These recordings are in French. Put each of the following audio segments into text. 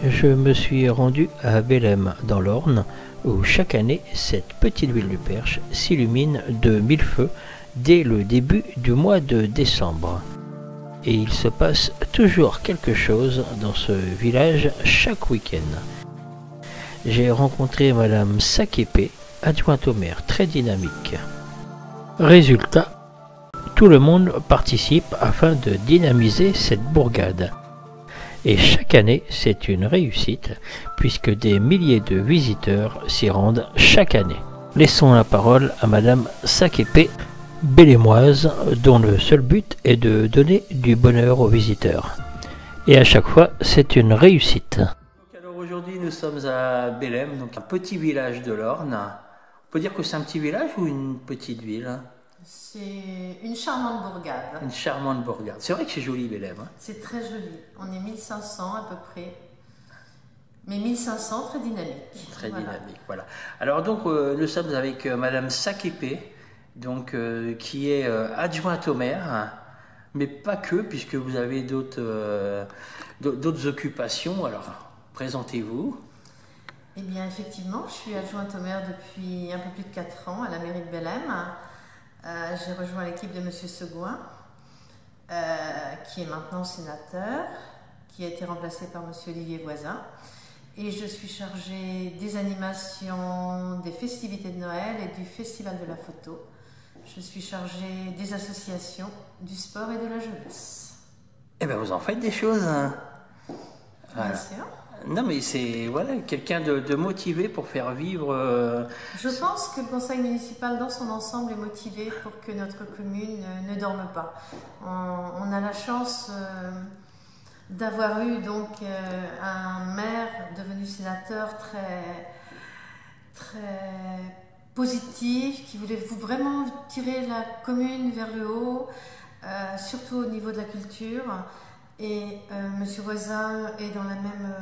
Je me suis rendu à Bellem dans l'Orne où chaque année cette petite ville du Perche s'illumine de mille feux dès le début du mois de décembre. Et il se passe toujours quelque chose dans ce village chaque week-end. J'ai rencontré Madame Saképé, adjointe au maire, très dynamique. Résultat, tout le monde participe afin de dynamiser cette bourgade. Et chaque année, c'est une réussite, puisque des milliers de visiteurs s'y rendent chaque année. Laissons la parole à Madame Saképé, bellémoise, dont le seul but est de donner du bonheur aux visiteurs. Et à chaque fois, c'est une réussite. Alors aujourd'hui, nous sommes à Bellem, donc un petit village de l'Orne. On peut dire que c'est un petit village ou une petite ville? C'est une charmante bourgade. Une charmante bourgade. C'est vrai que c'est joli, Bellem. Hein? C'est très joli. On est 1500 à peu près. Mais 1500, très dynamique. Très dynamique, voilà. Alors donc, nous sommes avec Madame Saképé, donc, qui est adjointe au maire, mais pas que, puisque vous avez d'autres occupations. Alors, présentez-vous. Eh bien, effectivement, je suis adjointe au maire depuis un peu plus de 4 ans à la mairie de Bellem. J'ai rejoint l'équipe de Monsieur Segouin, qui est maintenant sénateur, qui a été remplacé par Monsieur Olivier Voisin. Et je suis chargée des animations, des festivités de Noël et du festival de la photo. Je suis chargée des associations, du sport et de la jeunesse. Eh bien, vous en faites des choses. Hein. Voilà. Bien sûr. Non, mais c'est voilà, quelqu'un de motivé pour faire vivre... Je pense que le conseil municipal dans son ensemble est motivé pour que notre commune ne dorme pas. On a la chance d'avoir eu donc un maire devenu sénateur très positif, qui voulait vraiment tirer la commune vers le haut, surtout au niveau de la culture. Et Monsieur Voisin est dans la même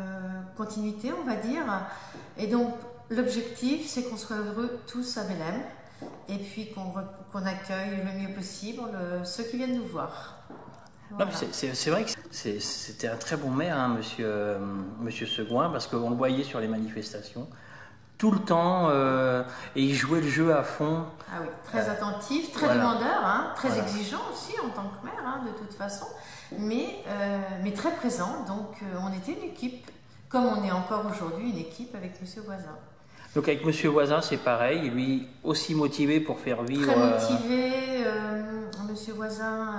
continuité, on va dire. Et donc, l'objectif, c'est qu'on soit heureux tous à Bellem et puis qu'on accueille le mieux possible ceux qui viennent nous voir. Voilà. C'est vrai que c'était un très bon maire, hein, monsieur Segouin, parce qu'on le voyait sur les manifestations tout le temps, et il jouait le jeu à fond. Ah oui, très attentif, très demandeur, hein, très exigeant aussi en tant que maire, hein, de toute façon, mais très présent. Donc on était une équipe, comme on est encore aujourd'hui une équipe avec Monsieur Voisin. Donc avec Monsieur Voisin, c'est pareil, lui aussi motivé pour faire vivre... Très motivé, Monsieur Voisin...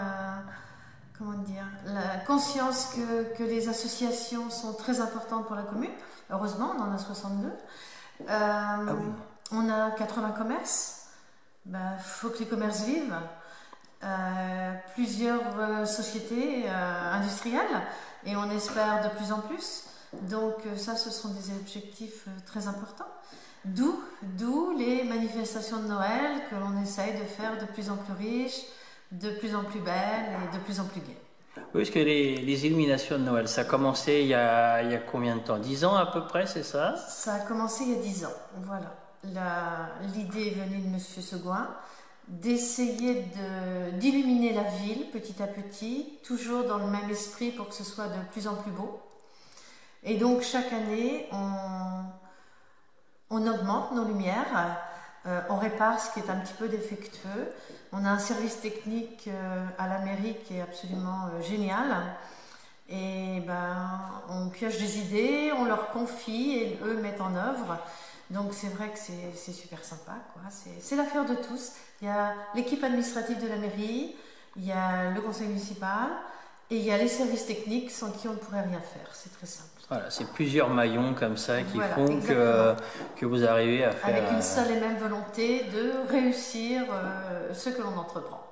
comment dire, la conscience que les associations sont très importantes pour la commune. Heureusement, on en a 62. Ah oui. On a 80 commerces. Faut que les commerces vivent. Plusieurs sociétés industrielles, et on espère de plus en plus. Donc ça, ce sont des objectifs très importants. D'où les manifestations de Noël que l'on essaye de faire de plus en plus riches, de plus en plus belle et de plus en plus gaie. Oui, parce que les illuminations de Noël, ça a commencé il y a combien de temps? 10 ans à peu près, c'est ça? Ça a commencé il y a 10 ans, voilà. L'idée est venue de Monsieur Segouin d'essayer d'illuminer la ville petit à petit, toujours dans le même esprit pour que ce soit de plus en plus beau. Et donc chaque année, on augmente nos lumières. On répare ce qui est un petit peu défectueux. On a un service technique à la mairie qui est absolument génial. Et on pioche des idées, on leur confie et eux mettent en œuvre. Donc c'est vrai que c'est super sympa, quoi. C'est l'affaire de tous. Il y a l'équipe administrative de la mairie, il y a le conseil municipal et il y a les services techniques sans qui on ne pourrait rien faire. C'est très simple. Voilà, c'est plusieurs maillons comme ça qui font que vous arrivez à faire... Avec une seule et même volonté de réussir ce que l'on entreprend.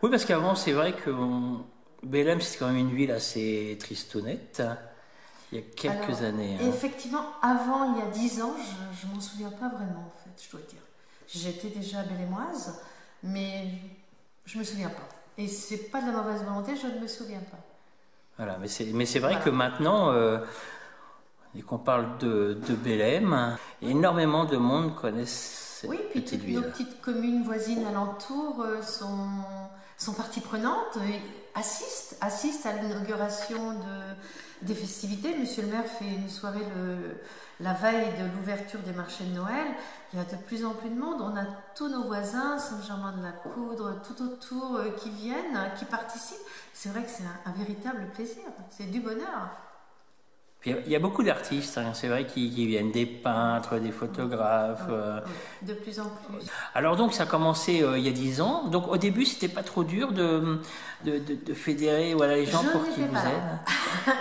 Oui, parce qu'avant, c'est vrai que Bellem, c'est quand même une ville assez tristounette. Il y a quelques années. Hein. Effectivement, avant, il y a 10 ans, je ne m'en souviens pas vraiment, en fait, je dois dire. J'étais déjà bellémoise, mais je ne me souviens pas. Et ce n'est pas de la mauvaise volonté, je ne me souviens pas. Voilà, mais c'est vrai que maintenant, dès qu'on parle de Bellem, énormément de monde connaissent cette oui, puis petite toutes ville. nos petites communes voisines alentours sont partie prenante, assistent à l'inauguration des festivités. Monsieur le maire fait une soirée la veille de l'ouverture des marchés de Noël. Il y a de plus en plus de monde. On a tous nos voisins, Saint-Germain-de-la-Coudre, tout autour, qui viennent, qui participent. C'est vrai que c'est un véritable plaisir. C'est du bonheur. Puis, il y a beaucoup d'artistes, hein, c'est vrai, qui viennent, des peintres, des photographes. De plus en plus. Alors donc ça a commencé il y a 10 ans. Donc au début c'était pas trop dur de fédérer les gens pour qu'ils vous aident.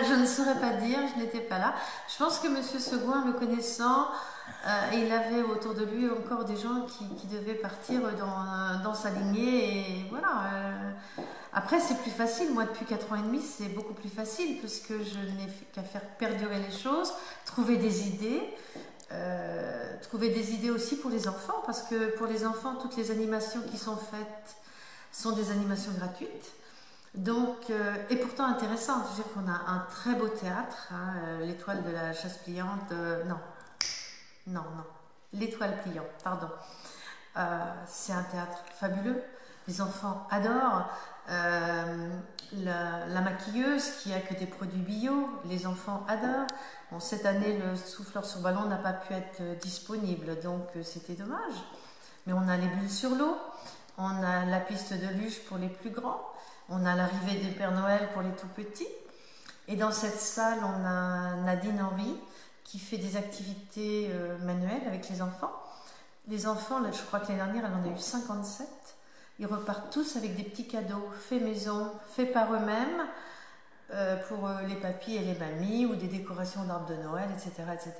Je ne saurais pas dire, je n'étais pas là. Je pense que Monsieur Seguin, me connaissant, il avait autour de lui encore des gens qui devaient partir dans sa lignée. Et voilà. Après, c'est plus facile. Moi, depuis 4 ans et demi, c'est beaucoup plus facile puisque je n'ai qu'à faire perdurer les choses, trouver des idées. Trouver des idées aussi pour les enfants, parce que pour les enfants, toutes les animations qui sont faites sont des animations gratuites. Donc, et pourtant intéressantes. Je veux dire qu'on a un très beau théâtre, hein, l'Étoile de la Chasse Pliante. Non. L'Étoile Pliante, pardon. C'est un théâtre fabuleux. Les enfants adorent. La maquilleuse qui a que des produits bio, les enfants adorent. Bon, cette année, le souffleur sur ballon n'a pas pu être disponible, donc c'était dommage. Mais on a les bulles sur l'eau, on a la piste de luge pour les plus grands, on a l'arrivée des Pères Noël pour les tout petits. Et dans cette salle, on a Nadine Henry qui fait des activités manuelles avec les enfants. Les enfants, là, je crois que l'année dernière, elle en a eu 57. Ils repartent tous avec des petits cadeaux faits maison, faits par eux-mêmes, pour les papis et les mamies, ou des décorations d'arbres de Noël, etc. etc.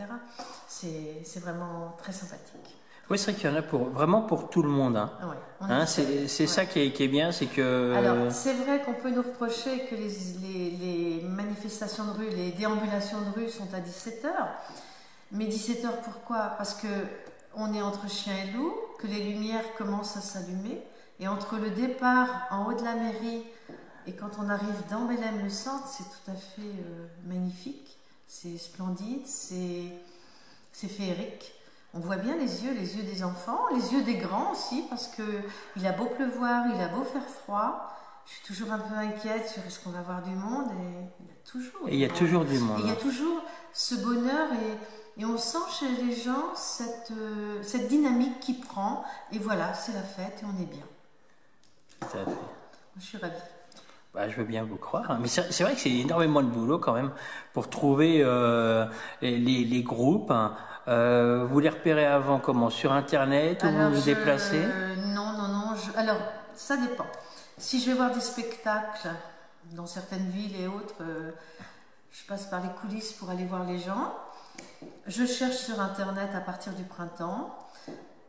C'est vraiment très sympathique. Oui, c'est vrai qu'il y en a vraiment pour tout le monde. Hein. Ouais, c'est ça qui est bien, c'est que... Alors, c'est vrai qu'on peut nous reprocher que les manifestations de rue, les déambulations de rue sont à 17h. Mais 17h, pourquoi? Parce que on est entre chien et loup, que les lumières commencent à s'allumer. Et entre le départ en haut de la mairie et quand on arrive dans Belém, le centre, c'est tout à fait magnifique, c'est splendide, c'est féerique. On voit bien les yeux des enfants, les yeux des grands aussi, parce que il a beau pleuvoir, il a beau faire froid, je suis toujours un peu inquiète sur est-ce qu'on va voir du monde, et il y a toujours du monde. Et il y a toujours du monde. Et il y a toujours ce bonheur et on sent chez les gens cette dynamique qui prend, et voilà, c'est la fête et on est bien. Tout à fait. Je suis ravie. Je veux bien vous croire, hein. Mais c'est vrai que c'est énormément de boulot quand même pour trouver les groupes. Hein. Vous les repérez avant comment? Sur Internet ou vous vous déplacez? Non. Alors, ça dépend. Si je vais voir des spectacles dans certaines villes et autres, je passe par les coulisses pour aller voir les gens. Je cherche sur Internet à partir du printemps.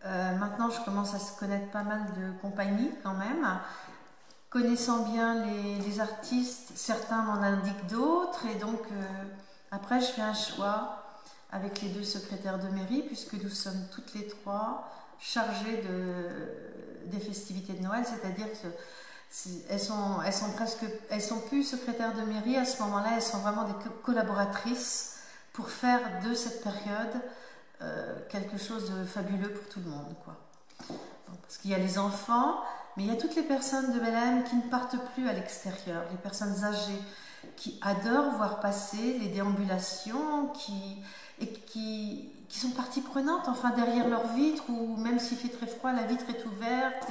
Maintenant, je commence à se connaître pas mal de compagnies quand même. Connaissant bien les artistes, certains m'en indiquent d'autres. Et donc, après, je fais un choix avec les 2 secrétaires de mairie, puisque nous sommes toutes les 3 chargées des festivités de Noël. C'est-à-dire qu'elles sont plus secrétaires de mairie. À ce moment-là, elles sont vraiment des collaboratrices pour faire de cette période quelque chose de fabuleux pour tout le monde, quoi. Parce qu'il y a les enfants, mais il y a toutes les personnes de Belém qui ne partent plus à l'extérieur, les personnes âgées qui adorent voir passer les déambulations, qui sont partie prenante, enfin derrière leur vitre, ou même s'il fait très froid, la vitre est ouverte,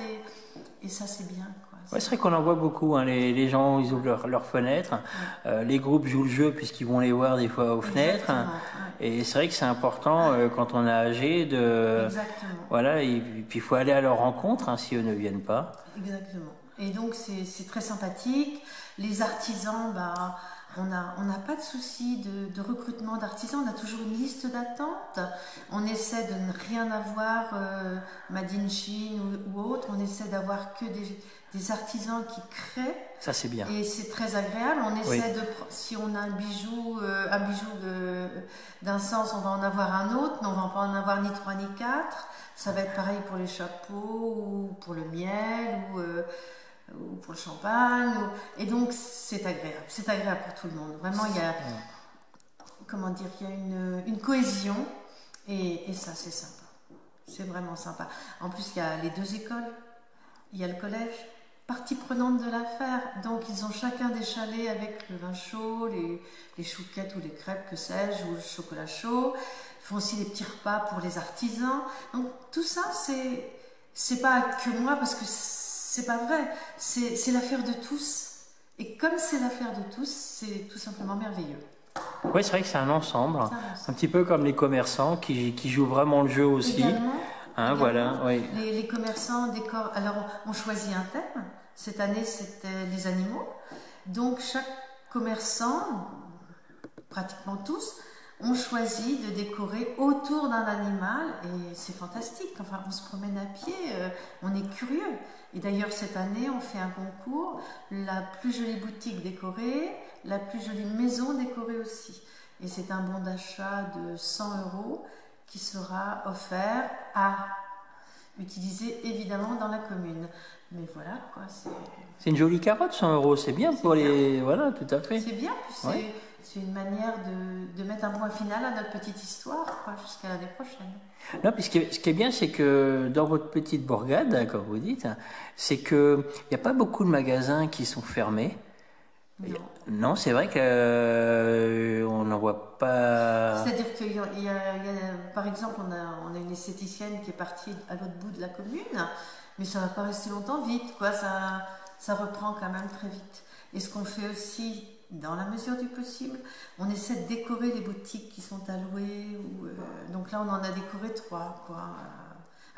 et ça c'est bien, quoi. Ouais, c'est vrai qu'on en voit beaucoup, hein. Les gens, ils ouvrent leurs fenêtres, les groupes jouent le jeu puisqu'ils vont les voir des fois aux fenêtres, hein. Et c'est vrai que c'est important quand on est âgé de... Exactement. Voilà, et puis il faut aller à leur rencontre, hein, si eux ne viennent pas. Exactement. Et donc c'est très sympathique. Les artisans, on n'a pas de souci de recrutement d'artisans, on a toujours une liste d'attente. On essaie de ne rien avoir, Made in Chine ou autre, on essaie d'avoir que des artisans qui créent. Ça c'est bien. Et c'est très agréable. On essaie si on a un bijou d'un sens, on va en avoir un autre, mais on va pas en avoir ni 3 ni 4. Ça va être pareil pour les chapeaux, ou pour le miel, ou pour le champagne. Et donc c'est agréable. C'est agréable pour tout le monde. Vraiment, il y a, il y a une cohésion, et ça c'est sympa. C'est vraiment sympa. En plus, il y a les 2 écoles, il y a le collège, partie prenante de l'affaire. Donc, ils ont chacun des chalets avec le vin chaud, les chouquettes ou les crêpes, que sais-je, ou le chocolat chaud. Ils font aussi des petits repas pour les artisans. Donc, tout ça, c'est pas que moi, parce que c'est pas vrai. C'est l'affaire de tous. Et comme c'est l'affaire de tous, c'est tout simplement merveilleux. Oui, c'est vrai que c'est un ensemble. C'est Un petit peu comme les commerçants qui jouent vraiment le jeu aussi. Également, Voilà, oui. Les commerçants décorent. Alors, on choisit un thème. Cette année, c'était les animaux. Donc, chaque commerçant, pratiquement tous, ont choisi de décorer autour d'un animal. Et c'est fantastique. Enfin, on se promène à pied, on est curieux. Et d'ailleurs, cette année, on fait un concours. La plus jolie boutique décorée, la plus jolie maison décorée aussi. Et c'est un bon d'achat de 100 € qui sera offert à utiliser évidemment dans la commune. Mais voilà quoi, c'est une jolie carotte, 100 €, c'est bien pour les... Voilà, tout à fait. C'est bien, puis Ouais. c'est une manière de mettre un point final à notre petite histoire, quoi, jusqu'à l'année prochaine. Non, puis ce qui est bien, c'est que dans votre petite bourgade, comme vous dites, c'est que il n'y a pas beaucoup de magasins qui sont fermés. Non. Non, c'est vrai que on n'en voit pas. C'est-à-dire qu'il y a, par exemple, on a une esthéticienne qui est partie à l'autre bout de la commune, mais ça va pas rester longtemps vite, quoi. Ça reprend quand même très vite. Et ce qu'on fait aussi, dans la mesure du possible, on essaie de décorer les boutiques qui sont allouées. Donc là, on en a décoré 3, quoi.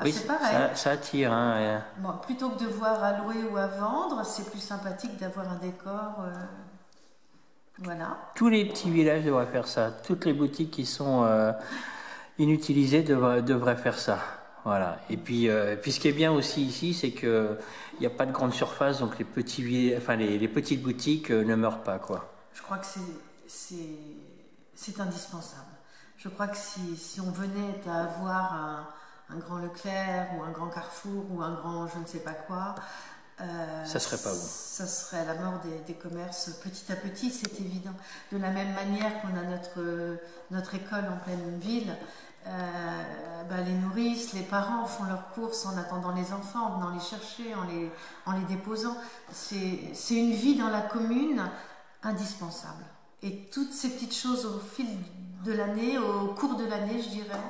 Oui, c'est pareil. ça attire. Hein. Bon, plutôt que de voir à louer ou à vendre, c'est plus sympathique d'avoir un décor. Voilà. Tous les petits villages devraient faire ça. Toutes les boutiques qui sont inutilisées devraient faire ça. Voilà. Et puis ce qui est bien aussi ici, c'est que il n'y a pas de grande surface, donc les petites boutiques ne meurent pas, quoi. Je crois que c'est indispensable. Je crois que si on venait à avoir un grand Leclerc ou un grand Carrefour ou un grand je ne sais pas quoi, ça serait pas bon. Ça serait la mort des commerces petit à petit, c'est évident. De la même manière qu'on a notre école en pleine ville, les nourrices, les parents font leurs courses en attendant les enfants, en venant les chercher, en les déposant. C'est une vie dans la commune indispensable. Et toutes ces petites choses au fil de l'année, au cours de l'année, je dirais,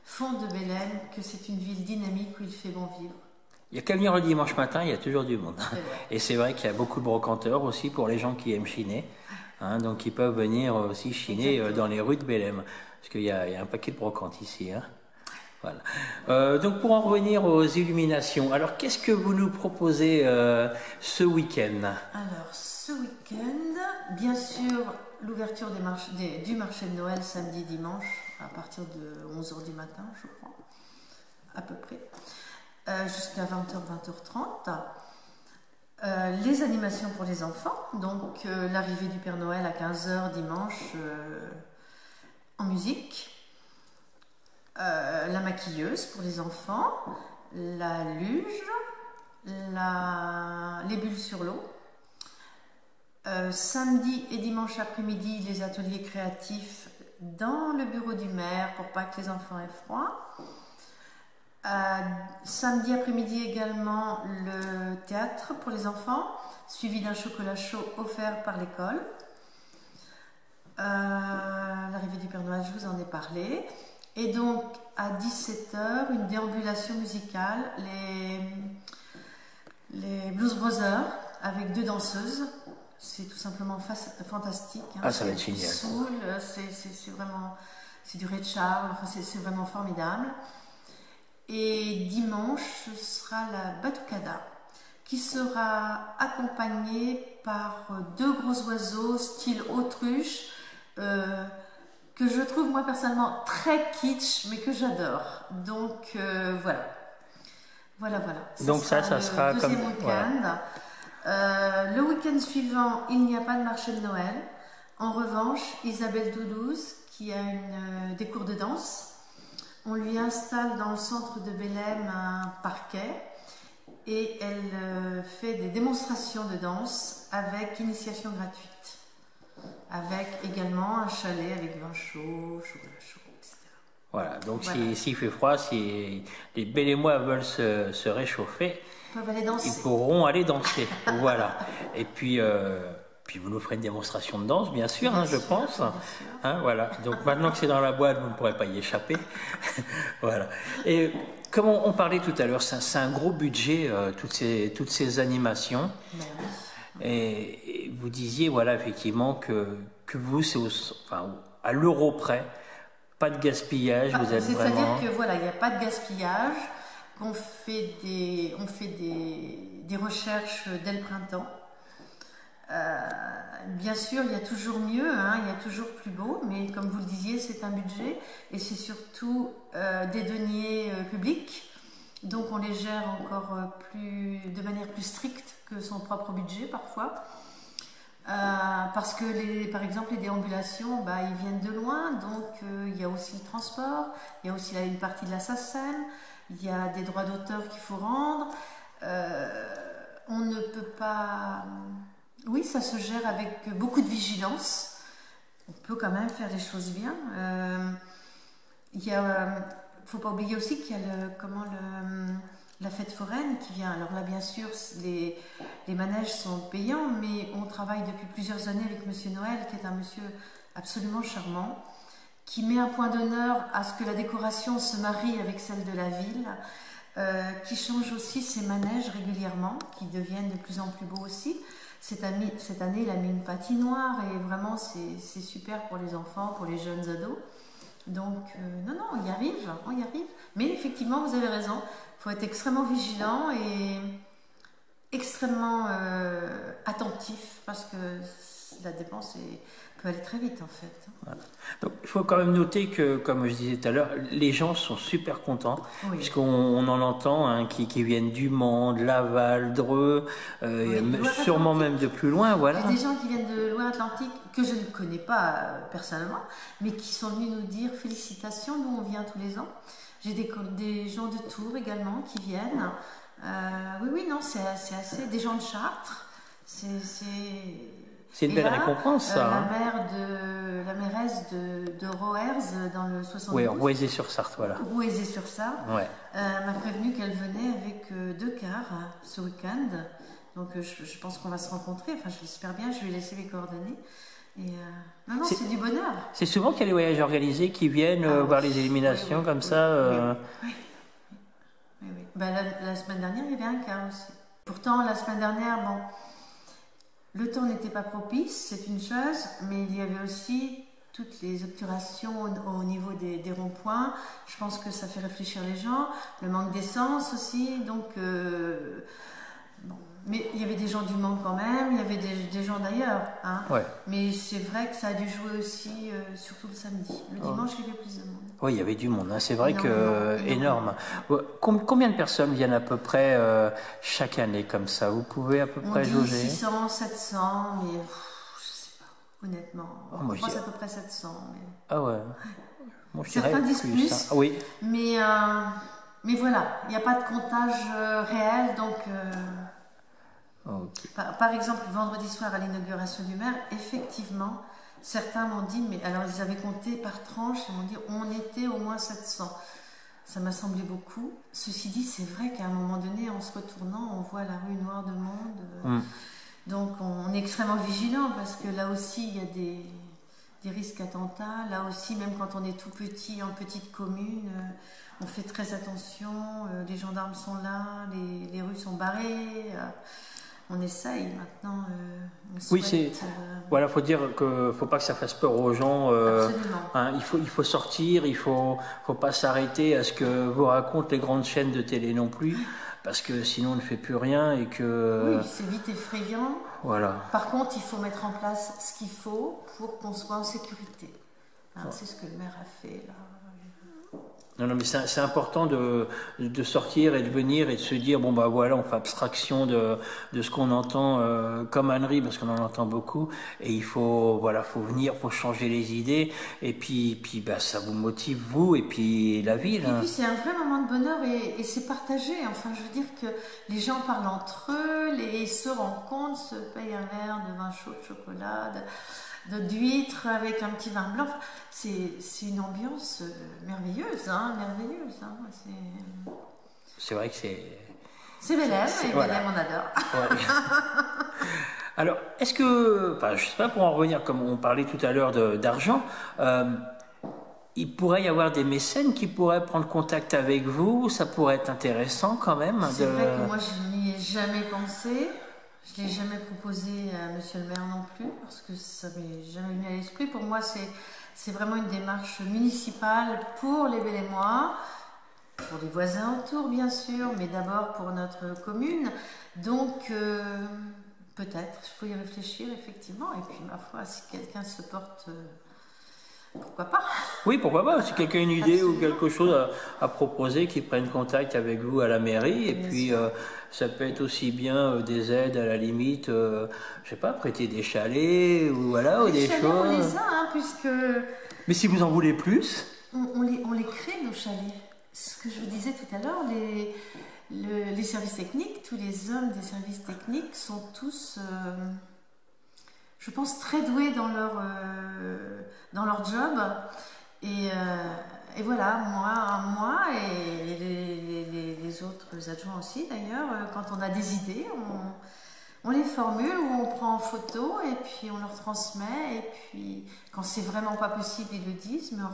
font de Bélem que c'est une ville dynamique où il fait bon vivre. Il n'y a qu'à venir le dimanche matin, il y a toujours du monde. Et c'est vrai qu'il y a beaucoup de brocanteurs aussi pour les gens qui aiment chiner. Donc ils peuvent venir aussi chiner dans les rues de Bélem. Parce qu'il y a un paquet de brocantes ici. Voilà. Donc pour en revenir aux illuminations, alors qu'est-ce que vous nous proposez ce week-end? Alors ce week-end, bien sûr, l'ouverture du marché de Noël samedi dimanche à partir de 11h du matin, je crois, à peu près. Jusqu'à 20h, 20h30. Les animations pour les enfants, donc l'arrivée du Père Noël à 15h dimanche en musique, la maquilleuse pour les enfants, la luge, les bulles sur l'eau. Samedi et dimanche après-midi, les ateliers créatifs dans le bureau du maire pour pas que les enfants aient froid. Samedi après-midi également le théâtre pour les enfants, suivi d'un chocolat chaud offert par l'école. L'arrivée du Père Noël, je vous en ai parlé. Et donc à 17h, une déambulation musicale, les Blues Brothers avec 2 danseuses. C'est tout simplement fantastique. Ça va être génial. C'est vraiment, c'est du Ray Charles, enfin, c'est vraiment formidable. Et dimanche, ce sera la Batucada, qui sera accompagnée par 2 gros oiseaux style autruche, que je trouve moi personnellement très kitsch, mais que j'adore. Donc voilà. Donc ça sera comme... deuxième week-end. Voilà. Le week-end suivant, il n'y a pas de marché de Noël. En revanche, Isabelle Doulouse, qui a des cours de danse, on lui installe dans le centre de Bélem un parquet et elle fait des démonstrations de danse avec initiation gratuite. Avec également un chalet avec vin chaud, chocolat chaud, etc. Voilà, donc Voilà. s'il fait froid, si les Bélémois veulent se réchauffer, Ils peuvent aller danser. ils pourront aller danser. Voilà. Et puis vous nous ferez une démonstration de danse, bien sûr, Bien je sûr, pense. bien sûr. Hein, voilà. Donc maintenant que c'est dans la boîte, vous ne pourrez pas y échapper. Voilà. Et comme on parlait tout à l'heure, c'est un gros budget, toutes ces animations. Ben oui. Et vous disiez, voilà, effectivement, que vous, c'est enfin, à l'euro près, pas de gaspillage, vous êtes vraiment... C'est-à-dire que voilà, il n'y a pas de gaspillage, qu'on fait on fait des recherches dès le printemps. Bien sûr, il y a toujours mieux, hein, il y a toujours plus beau, mais comme vous le disiez, c'est un budget et c'est surtout des deniers publics. Donc on les gère encore de manière plus stricte que son propre budget parfois. Parce que par exemple les déambulations, bah, ils viennent de loin, donc il y a aussi le transport, il y a aussi une partie de la SACEM, il y a des droits d'auteur qu'il faut rendre. On ne peut pas... Oui, ça se gère avec beaucoup de vigilance. On peut quand même faire les choses bien. Faut pas oublier aussi qu'il y a la fête foraine qui vient. Alors là, bien sûr, les manèges sont payants, mais on travaille depuis plusieurs années avec Monsieur Noël, qui est un monsieur absolument charmant, qui met un point d'honneur à ce que la décoration se marie avec celle de la ville, qui change aussi ses manèges régulièrement, qui deviennent de plus en plus beaux aussi. Cette année, il a mis une patinoire et vraiment, c'est super pour les enfants, pour les jeunes ados. Donc, non, on y arrive. Mais effectivement, vous avez raison, il faut être extrêmement vigilant et extrêmement attentif parce que la dépense peut aller très vite en fait. Voilà. Donc, il faut quand même noter que, comme je disais tout à l'heure, les gens sont super contents, oui. Puisqu'on en entend hein, qui viennent du Mans, de Laval, Dreux, sûrement même de plus loin. Voilà. J'ai des gens qui viennent de Loire-Atlantique que je ne connais pas personnellement, mais qui sont venus nous dire félicitations, nous on vient tous les ans. J'ai des gens de Tours également qui viennent. Oui, non, c'est assez. Des gens de Chartres. C'est une belle récompense, ça. La mairesse de Roers dans le 72. Oui, Rouezé-sur-Sarthe, voilà. Rouezé-sur-Sarthe. Ouais. M'a prévenu qu'elle venait avec 2 cars ce week-end. Donc je pense qu'on va se rencontrer. Enfin, je l'espère bien. Je vais laisser mes coordonnées. Et non, c'est du bonheur. C'est souvent qu'il y a des voyages organisés qui viennent voir les éliminations comme ça. Oui. Ben, la semaine dernière, il y avait un cas aussi. Pourtant, la semaine dernière, bon, le temps n'était pas propice, c'est une chose, mais il y avait aussi toutes les obturations au niveau des ronds-points. Je pense que ça fait réfléchir les gens. Le manque d'essence aussi, donc... bon. Mais il y avait des gens du Mans quand même, il y avait des gens d'ailleurs. Hein. Ouais. Mais c'est vrai que ça a dû jouer aussi, surtout le samedi. Le dimanche, il y avait plus de monde. Oui, il y avait du monde, hein. C'est vrai énorme. Combien de personnes viennent à peu près chaque année comme ça? Vous pouvez à peu près jauger? 600, 700, mais je sais pas, honnêtement. Moi, je pense à peu près 700. Mais... Ah ouais. Moi, certains disent plus. Hein. Oui. Mais voilà, il n'y a pas de comptage réel, donc... Okay. Par exemple, vendredi soir à l'inauguration du maire, effectivement, certains m'ont dit, mais alors ils avaient compté par tranche, ils m'ont dit on était au moins 700. Ça m'a semblé beaucoup. Ceci dit, c'est vrai qu'à un moment donné, en se retournant, on voit la rue noire de monde. Donc on est extrêmement vigilant parce que là aussi, il y a des risques attentats. Là aussi, même quand on est tout petit, en petite commune, on fait très attention. Les gendarmes sont là, les rues sont barrées. On essaye maintenant. Oui, voilà, faut dire que faut pas que ça fasse peur aux gens. Hein, il faut sortir, il faut pas s'arrêter à ce que vous racontent les grandes chaînes de télé non plus, parce que sinon on ne fait plus rien et que. Oui, c'est vite effrayant. Voilà. Par contre, il faut mettre en place ce qu'il faut pour qu'on soit en sécurité. Hein, c'est ce que le maire a fait là. Non, mais c'est important de sortir et de venir et de se dire bon bah voilà, on fait abstraction de ce qu'on entend comme ânerie parce qu'on en entend beaucoup et il faut venir pour changer les idées et puis bah ça vous motive vous et puis la ville. Et puis c'est un vrai moment de bonheur et c'est partagé. Enfin, je veux dire que les gens parlent entre eux, se rencontrent, se payent un verre de vin chaud, de chocolat. d'huîtres avec un petit vin blanc. C'est une ambiance merveilleuse, hein, merveilleuse. Hein. C'est vrai que c'est... C'est Belém, et voilà. Belém, on adore. Ouais. Alors, est-ce que, enfin, je sais pas, pour en revenir, comme on parlait tout à l'heure d'argent, il pourrait y avoir des mécènes qui pourraient prendre contact avec vous, ça pourrait être intéressant quand même. C'est vrai que moi je n'y ai jamais pensé, je ne l'ai jamais proposé à monsieur le maire non plus, parce que ça m'est jamais venu à l'esprit. Pour moi c'est vraiment une démarche municipale pour les Belémois, pour les voisins autour bien sûr, mais d'abord pour notre commune. Donc peut-être, il faut y réfléchir effectivement, et puis ma foi, si quelqu'un se porte... pourquoi pas? Oui, pourquoi pas. Si quelqu'un a une idée Absolument. ou quelque chose à proposer, qui prenne contact avec vous à la mairie. Et puis, ça peut être aussi bien des aides à la limite, je sais pas, prêter des chalets ou voilà, ou des chalets, choses. on les a, hein, puisque Mais si vous en voulez plus, on les crée, nos chalets. Ce que je vous disais tout à l'heure, les services techniques, tous les hommes des services techniques sont tous... je pense très doués dans leur job, et voilà, moi et les autres adjoints aussi d'ailleurs, quand on a des idées, on les formule ou on prend en photo et puis on leur transmet, et puis quand c'est vraiment pas possible ils le disent, mais en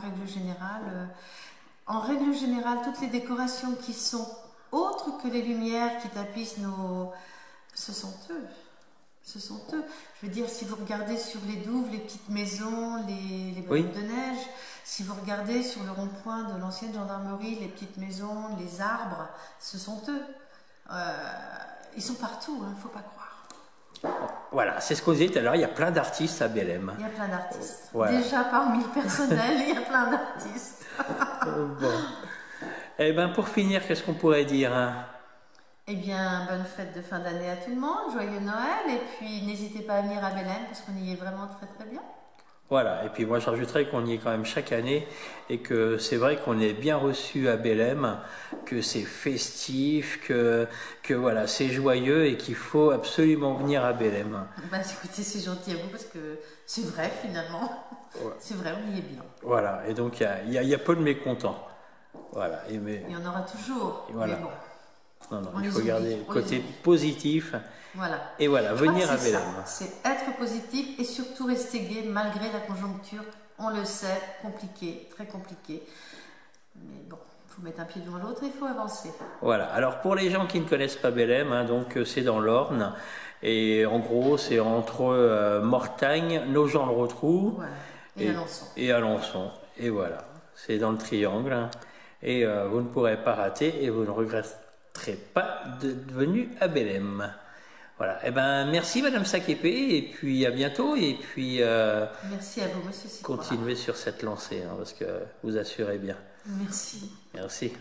règle générale toutes les décorations qui sont autres que les lumières qui tapissent ce sont eux. Ce sont eux. Je veux dire, si vous regardez sur les douves, les petites maisons, les bonhommes de neige, si vous regardez sur le rond-point de l'ancienne gendarmerie, les petites maisons, les arbres, ce sont eux. Ils sont partout, il ne faut pas croire. voilà, c'est ce qu'on disait tout à l'heure, il y a plein d'artistes à Belém. Il y a plein d'artistes. Voilà. Déjà parmi le personnel, il y a plein d'artistes. Bon. Eh bien, pour finir, qu'est-ce qu'on pourrait dire, hein? Eh bien, bonne fête de fin d'année à tout le monde, joyeux Noël, et puis n'hésitez pas à venir à Belém parce qu'on y est vraiment très très bien. Voilà, et puis moi je rajouterais qu'on y est quand même chaque année et que c'est vrai qu'on est bien reçu à Belém, que c'est festif, que voilà, c'est joyeux et qu'il faut absolument venir à Belém. Bah écoutez, c'est gentil à vous parce que c'est vrai finalement, ouais. C'est vrai, on y est bien. Voilà, et donc il y a peu de mécontents. Voilà, il y en aura toujours, voilà. Mais bon. Non, il faut garder le côté positif. Voilà. Et voilà, venir à Belém. C'est être positif et surtout rester gai malgré la conjoncture. On le sait, compliqué, très compliqué. Mais bon, il faut mettre un pied devant l'autre et il faut avancer. Voilà. Alors pour les gens qui ne connaissent pas Belém, hein, donc c'est dans l'Orne. Et en gros, c'est entre Mortagne, Nogent-le-Rotrou voilà. Alençon. Et Alençon. Et voilà, c'est dans le triangle. Hein. Et vous ne pourrez pas rater et vous ne regretterez pas de venue à Belém. Voilà. Eh ben, merci Madame Saképé et puis à bientôt et puis merci à vous Monsieur Sikora. Continuez sur cette lancée hein, parce que vous assurez bien. Merci. Merci.